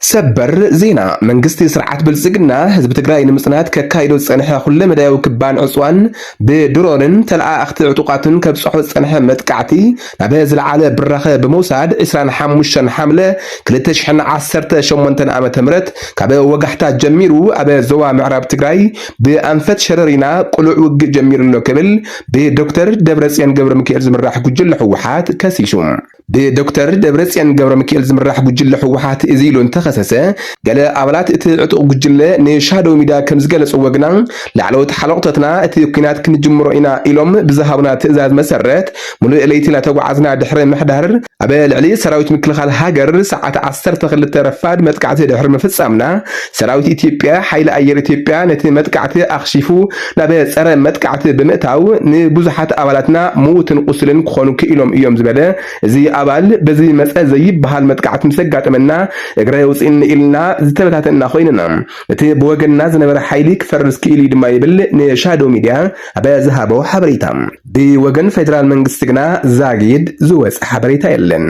ሰበር ዜና መንግስት ስርዓት ብልጽግና ህዝብ ትግራይ ንምጽናት ከካይዶ ጸንሐ ኩለ መዳያው ክባን ዕጽዋን ብድሮንን ተልኣኽቲ ዕጡቃትን ከብጽሑ ጸንሐ መጥቃዕቲ ናብ ዝለዓለ ብራኸ ብመውሳድ 25 ሓምለ 2018 ዓመተ ምህረት ካብ ወጋሕታ ጀሚሩ ኣብ ዞባ ምዕራብ ትግራይ ብኣንፈት ሸረሪና ቁሉዕ ውግእ ጀሚሩሎ ክብል ብዶክተር ደብረጽዮን ገብረ ሚካኤል ዝምራሕ ጉጅለ ህወሓት ከሲሱ ብዶክተር ደብረጽዮን ገብረ ሚካኤል ዝምራሕ ጉጅለ ህወሓት እዚሉ እንተኸሰሰ ገለ ኣባላት እቲ ዕጡቕ ጉጅለ ንሻዶው ሚድያ ከም ዝገለጹ ወግና ላዕለዎት ሓለቕቶትና እቲ ኩናት ክንጅምሮ ኢና ኢሎም ብዝሃቡና ትእዛዝ መሰረት ሙሉእ ለይቲ ተጓዓዝና ድሕሪ ምሕዳር ኣብ ልዕሊ ሰራዊት ምክልኻል ሃገር ሰዓት 12 ረፋድ መጥቃዕቲ ድሕሪ ምፍጻምና ሰራዊት ኢትዮጵያ ሓይሊ ኣየር ኢትዮጵያ ነቲ መጥቃዕቲ ኣኽሺፉ ናብ ጸረ መጥቃዕቲ ብምእታው ንብዙሓት ኣባላትና ምዉትን ቁስልን ክኾኑ ክኢሎም እዮም ዝበለ እዚ ኣባል በዚ መፀ ዘይበሃል መጥቃዕቲ ምሰጋጠመና እግረ ውፅኢን ኢልና ዝተበታተና ኮይንና እቲ ብወገንና ዝነበረ ሓይሊ ክፈርስ ክኢል ድማ ይብል ንሻዶው ሚድያ ኣብ ዝሃቦ ሓበሬታ ብወገን ፌደራል መንግስቲ ግና ዛጊድ ዝወፅ ሓበሬታ የለን